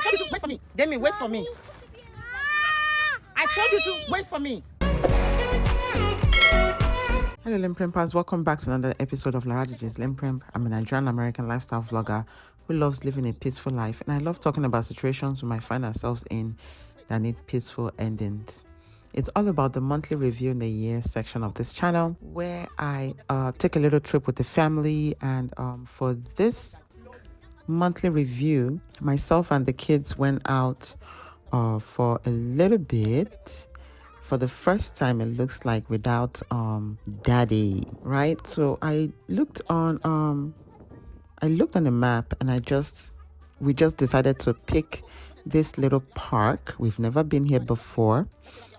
told you to wait for me. Demi, wait for me. I told you to wait for me. Hello, LinPRimpers. Welcome back to another episode of Laradiji's LinPRiMP. I'm a Nigerian American lifestyle vlogger who loves living a peaceful life, and I love talking about situations we might find ourselves in that need peaceful endings. It's all about the monthly review in the year section of this channel, where I take a little trip with the family. And for this monthly review, myself and the kids went out for a little bit. For the first time, it looks like, without daddy, right? So I looked on the map, and we just decided to pick this little park. We've never been here before.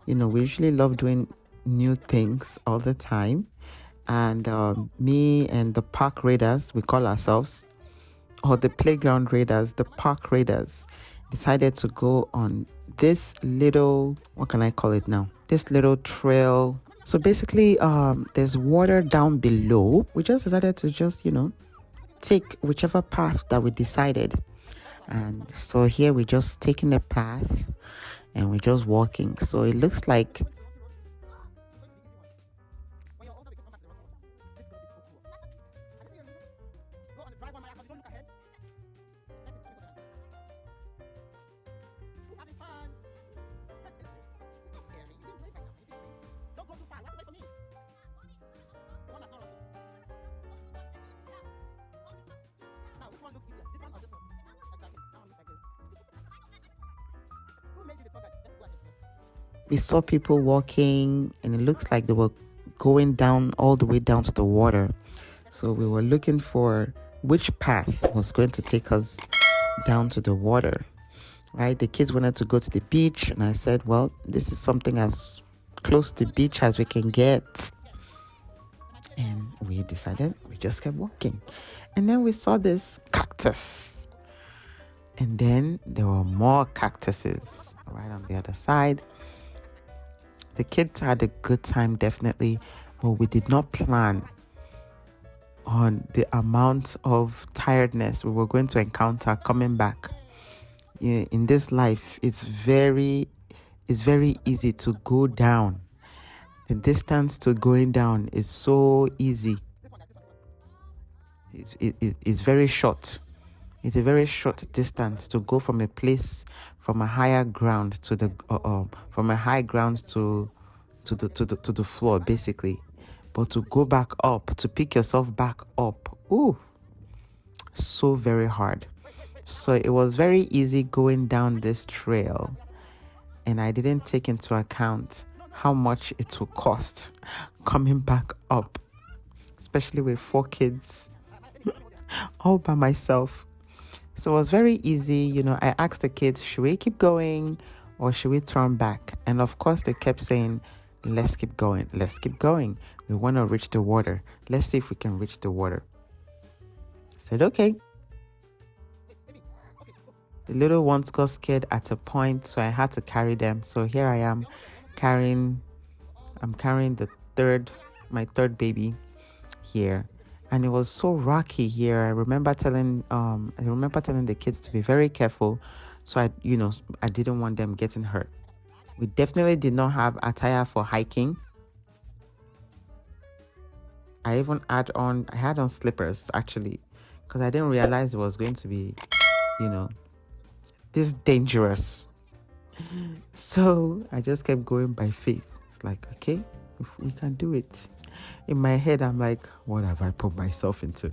You know, we usually love doing new things all the time. And me and the ParkRayDars, we call ourselves, or the playground raiders, the ParkRayDars, decided to go on this little, what can I call it now? This little trail. So basically, there's water down below. We just decided to take whichever path that we decided. And so here we're just taking a path and we're just walking. So it looks like we saw people walking, and it looks like they were going down, all the way down to the water. So we were looking for which path was going to take us down to the water, right? The kids wanted to go to the beach, and I said, well, this is something as close to the beach as we can get. And we decided, we just kept walking. And then we saw this cactus. And then there were more cactuses right on the other side. The kids had a good time, definitely, but we did not plan on the amount of tiredness we were going to encounter coming back. In this life, it's very easy to go down. The distance to going down is so easy. It's very short. It's a very short distance to go from a place, from a higher ground to the from a high ground to the floor, basically. But to go back up, to pick yourself back up, so very hard. So it was very easy going down this trail, and I didn't take into account how much it will cost coming back up, especially with 4 kids all by myself. So it was very easy. I asked the kids, should we keep going or should we turn back? And of course, they kept saying, let's keep going. Let's keep going. We want to reach the water. Let's see if we can reach the water. I said, okay. The little ones got scared at a point, so I had to carry them. So here I am carrying my third baby here. And it was so rocky here. I remember telling the kids to be very careful. So I didn't want them getting hurt. We definitely did not have attire for hiking. I had on slippers, actually, because I didn't realize it was going to be, this dangerous. So I just kept going by faith. It's like, okay, if we can do it. In my head, I'm like, what have I put myself into?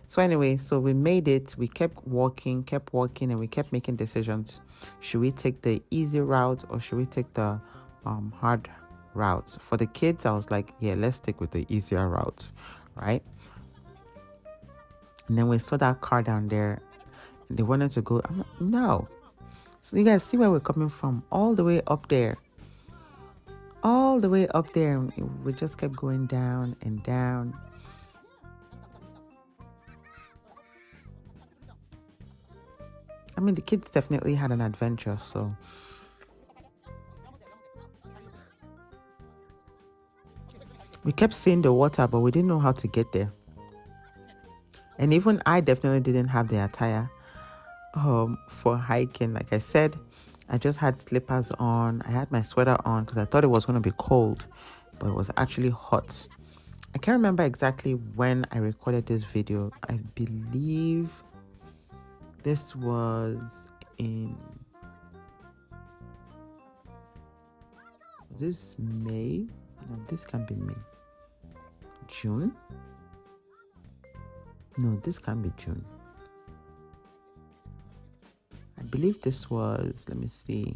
So anyway, so we made it. We kept walking, and we kept making decisions. Should we take the easy route or should we take the hard route? For the kids, I was like, yeah, let's stick with the easier route, right? And then we saw that car down there, and they wanted to go. I'm like, no. So you guys see where we're coming from, all the way up there. All the way up there, we just kept going down and down. I mean, the kids definitely had an adventure, so. We kept seeing the water, but we didn't know how to get there. And even I definitely didn't have the attire. for hiking. Like I said, I just had slippers on. I had my sweater on because I thought it was going to be cold, but it was actually hot. I can't remember exactly when I recorded this video. I believe this was in this May. No, this can't be May. June? No, this can't be June. I believe this was, let me see.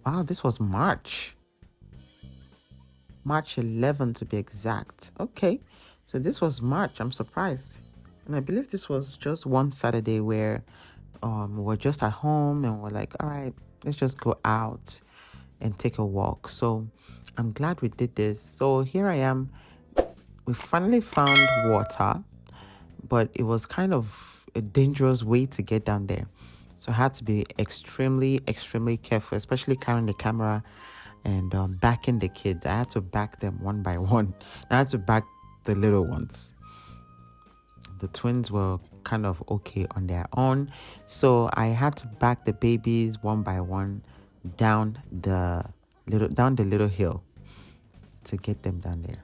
Wow, this was March 11th to be exact. Okay, so this was March. I'm surprised. And I believe this was just one Saturday where we're just at home and we're like, all right, let's just go out and take a walk. So I'm glad we did this. So here I am. We finally found water, but it was kind of a dangerous way to get down there. So I had to be extremely careful, especially carrying the camera and backing the kids. I had to back them one by one. I had to back the little ones. The twins were kind of okay on their own. So I had to back the babies one by one down the little hill to get them down there.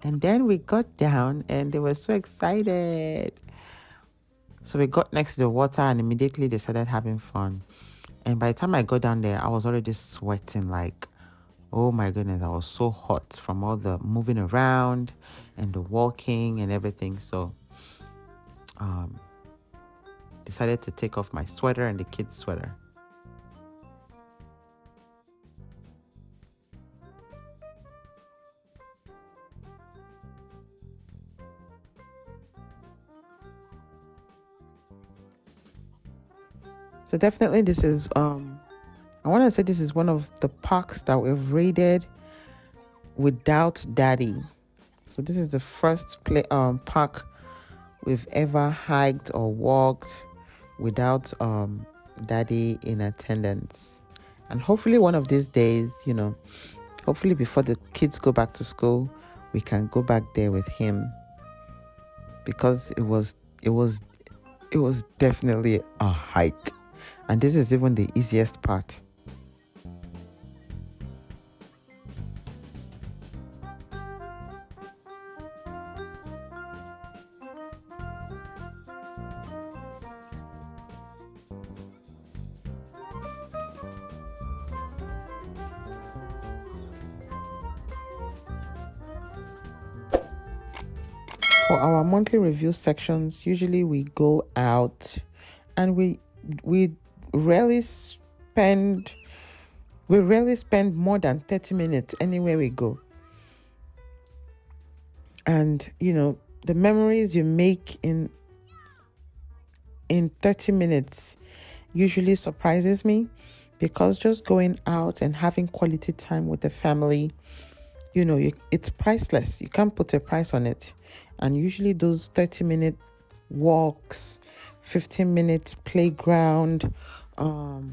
And then we got down and they were so excited. So we got next to the water and immediately they started having fun. And by the time I got down there, I was already sweating like, oh my goodness, I was so hot from all the moving around and the walking and everything. So decided to take off my sweater and the kids' sweater. So definitely this is I want to say this is one of the parks that we've raided without daddy. So this is the first park we've ever hiked or walked without daddy in attendance. And hopefully one of these days, hopefully before the kids go back to school, we can go back there with him, because it was definitely a hike. And this is even the easiest part. For our monthly review sections, usually we go out and we rarely spend more than 30 minutes anywhere we go. And the memories you make in 30 minutes usually surprises me, because just going out and having quality time with the family, it's priceless. You can't put a price on it. And usually those 30-minute walks, 15 minutes playground,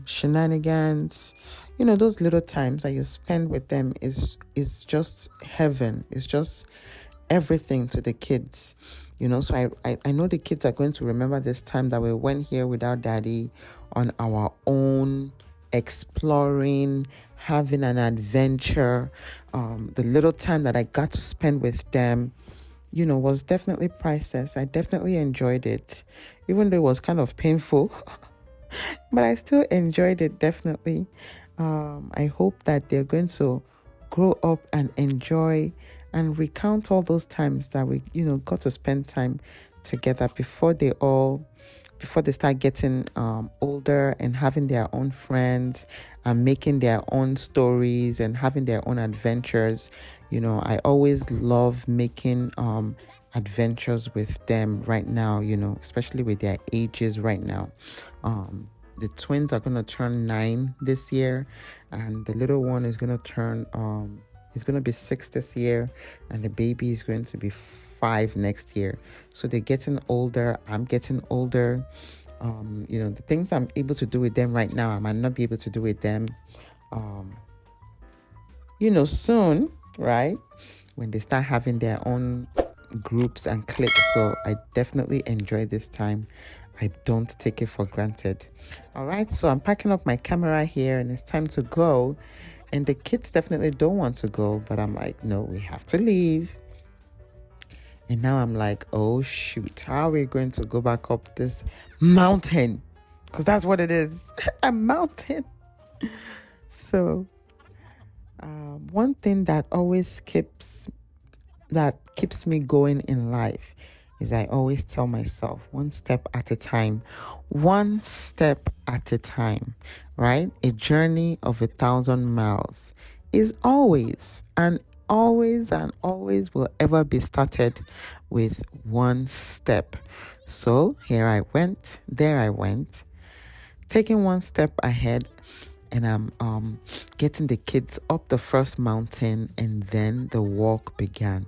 shenanigans, those little times that you spend with them is just heaven. It's just everything to the kids. So I know the kids are going to remember this time that we went here without daddy on our own, exploring, having an adventure. The little time that I got to spend with them, was definitely priceless. I definitely enjoyed it, even though it was kind of painful, but I still enjoyed it, definitely. I hope that they're going to grow up and enjoy and recount all those times that we, got to spend time together before they start getting older and having their own friends and making their own stories and having their own adventures. I always love making adventures with them right now, especially with their ages right now. The twins are going to turn 9 this year, and the little one is going to turn he's going to be 6 this year, and the baby is going to be 5 next year. So they're getting older. I'm getting older. The things I'm able to do with them right now, I might not be able to do with them, soon, right? When they start having their own groups and cliques, so I definitely enjoy this time. I don't take it for granted. All right, so I'm packing up my camera here and it's time to go. And the kids definitely don't want to go, but I'm like, no, we have to leave. And now I'm like, oh shoot, how are we going to go back up this mountain? Because that's what it is, a mountain. So one thing that always keeps me going in life is I always tell myself, one step at a time, right? A journey of 1,000 miles is always and always will ever be started with one step. So here I went, there I went, taking one step ahead, and I'm getting the kids up the first mountain, and then the walk began.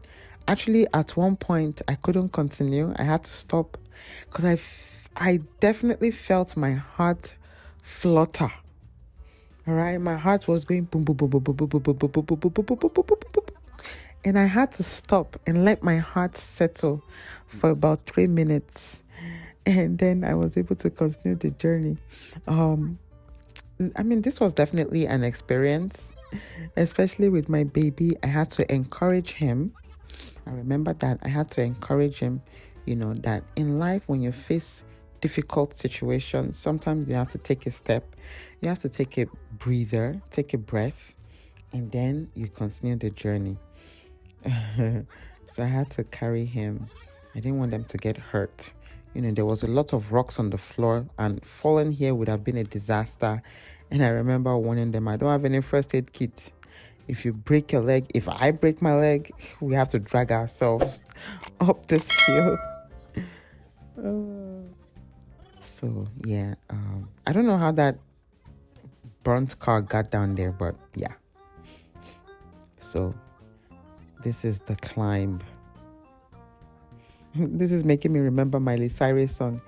Actually, at one point, I couldn't continue. I had to stop because I definitely felt my heart flutter. All right, my heart was going boom, boom, boom, boom, boom, boom, boom, boom, boom, boom, boom, boom, boom, boom, boom, boom, boom, and I had to stop and let my heart settle for about 3 minutes, and then I was able to continue the journey. I mean, this was definitely an experience, especially with my baby. I had to encourage him. I remember that I had to encourage him, that in life, when you face difficult situations, sometimes you have to take a step. You have to take a breather, take a breath, and then you continue the journey. So I had to carry him. I didn't want them to get hurt. There was a lot of rocks on the floor, and falling here would have been a disaster. And I remember warning them, I don't have any first aid kit. If you break your leg, if I break my leg, we have to drag ourselves up this hill. So yeah, I don't know how that burnt car got down there, but yeah. So this is the climb. This is making me remember Miley Cyrus song,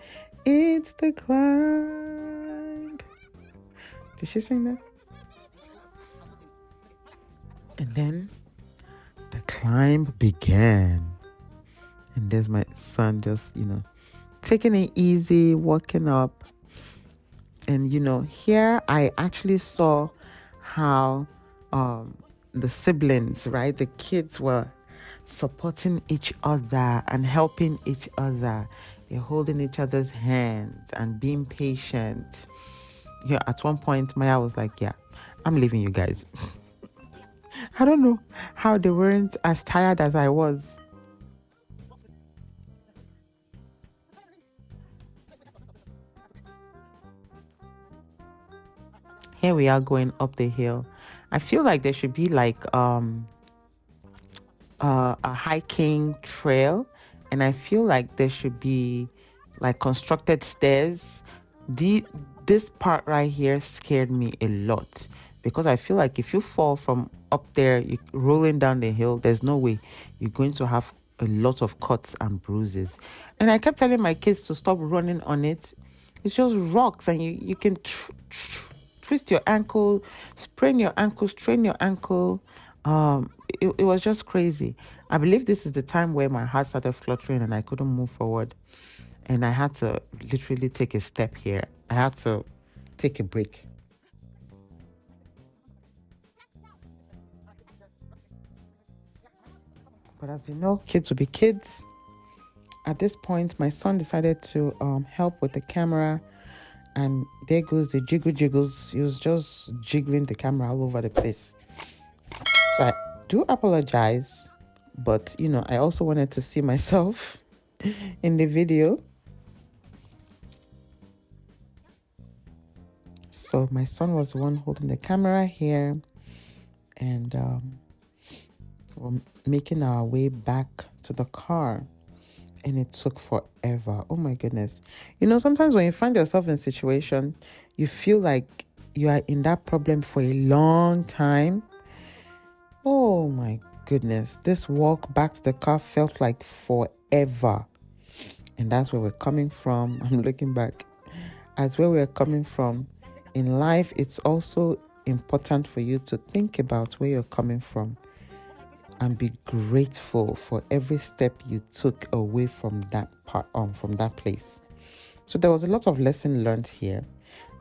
It's the Climb. Did she sing that? And then the climb began. And there's my son just, taking it easy, walking up. And, here I actually saw how the siblings, right? The kids were supporting each other and helping each other. They're holding each other's hands and being patient. At one point, Maya was like, yeah, I'm leaving you guys. I don't know how they weren't as tired as I was. Here we are going up the hill. I feel like there should be like a hiking trail, and I feel like there should be like constructed stairs. This part right here scared me a lot, because I feel like if you fall from up there, you rolling down the hill, there's no way you're going to have a lot of cuts and bruises. And I kept telling my kids to stop running on it. It's just rocks, and you can twist your ankle, sprain your ankle, strain your ankle. It was just crazy. I believe this is the time where my heart started fluttering and I couldn't move forward. And I had to literally take a step here. I had to take a break. But as you know, kids will be kids. At this point, my son decided to help with the camera. And there goes the jiggles. He was just jiggling the camera all over the place. So I do apologize. But, I also wanted to see myself in the video. So my son was the one holding the camera here. And we're making our way back to the car. And it took forever. Oh my goodness. Sometimes when you find yourself in a situation, you feel like you are in that problem for a long time. Oh my goodness. This walk back to the car felt like forever. And that's where we're coming from. I'm looking back. That's where we're coming from. In life, it's also important for you to think about where you're coming from. and be grateful for every step you took away from that place. So there was a lot of lesson learned here.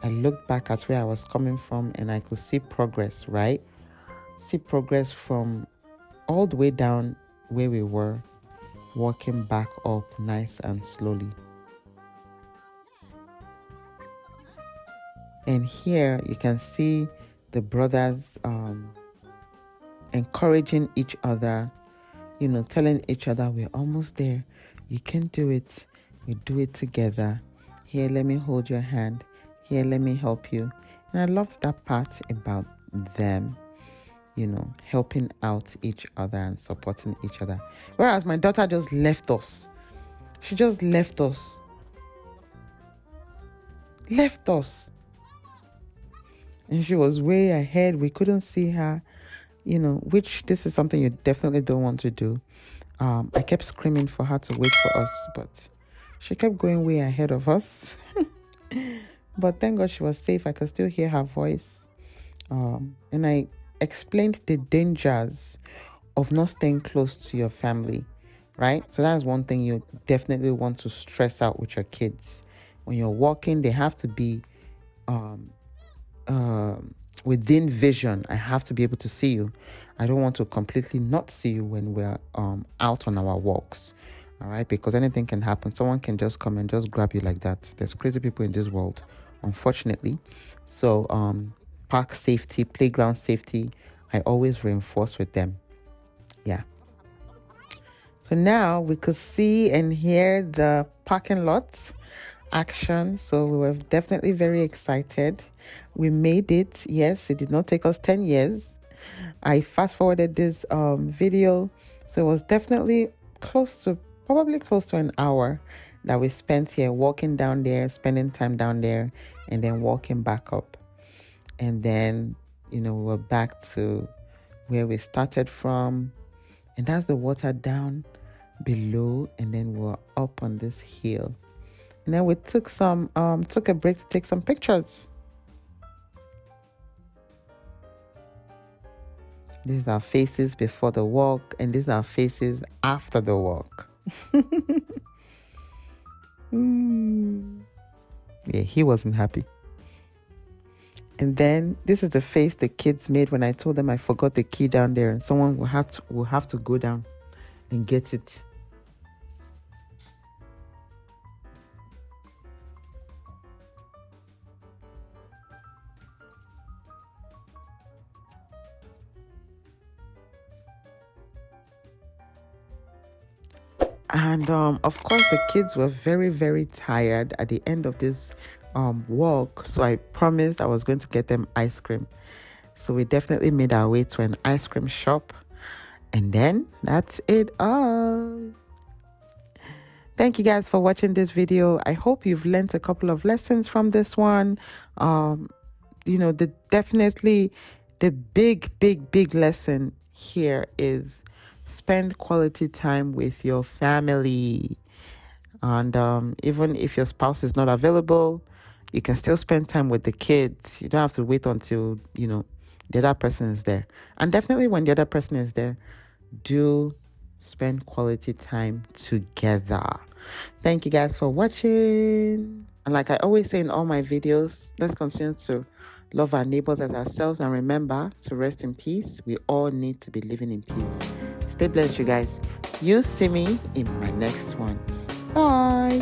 I looked back at where I was coming from and I could see progress, right? See progress from all the way down where we were, walking back up nice and slowly. And here you can see the brothers encouraging each other, telling each other, we're almost there. You can do it. We do it together. Here, let me hold your hand. Here, let me help you. And I love that part about them, helping out each other and supporting each other. Whereas my daughter just left us. She just left us. And she was way ahead. We couldn't see her, which this is something you definitely don't want to do. I kept screaming for her to wait for us, but she kept going way ahead of us. But thank God she was safe. I could still hear her voice. And I explained the dangers of not staying close to your family, right? So that's one thing you definitely want to stress out with your kids. When you're walking, they have to be within vision. I have to be able to see you. I don't want to completely not see you when we're out on our walks. All right, because anything can happen. Someone can just come and just grab you like that. There's crazy people in this world, unfortunately. So park safety, playground safety, I always reinforce with them. Yeah. So now we could see and hear the parking lot action. So we were definitely very excited. We made it. Yes, it did not take us 10 years. I fast forwarded this video. So it was definitely probably close to an hour that we spent here walking down there, spending time down there, and then walking back up. And then, we're back to where we started from. And that's the water down below. And then we're up on this hill. And then we took a break to take some pictures. These are faces before the walk, and these are faces after the walk. Yeah, he wasn't happy. And then this is the face the kids made when I told them I forgot the key down there, and someone will have to go down and get it. And of course, the kids were very, very tired at the end of this walk. So I promised I was going to get them ice cream. So we definitely made our way to an ice cream shop. And then that's it all. Thank you guys for watching this video. I hope you've learned a couple of lessons from this one. Definitely the big lesson here is spend quality time with your family. And even if your spouse is not available, you can still spend time with the kids. You don't have to wait until, the other person is there. And definitely when the other person is there, do spend quality time together. Thank you guys for watching. And like I always say in all my videos, let's continue to love our neighbors as ourselves, and remember to rest in peace. We all need to be living in peace. Stay blessed, you guys. You see me in my next one. Bye.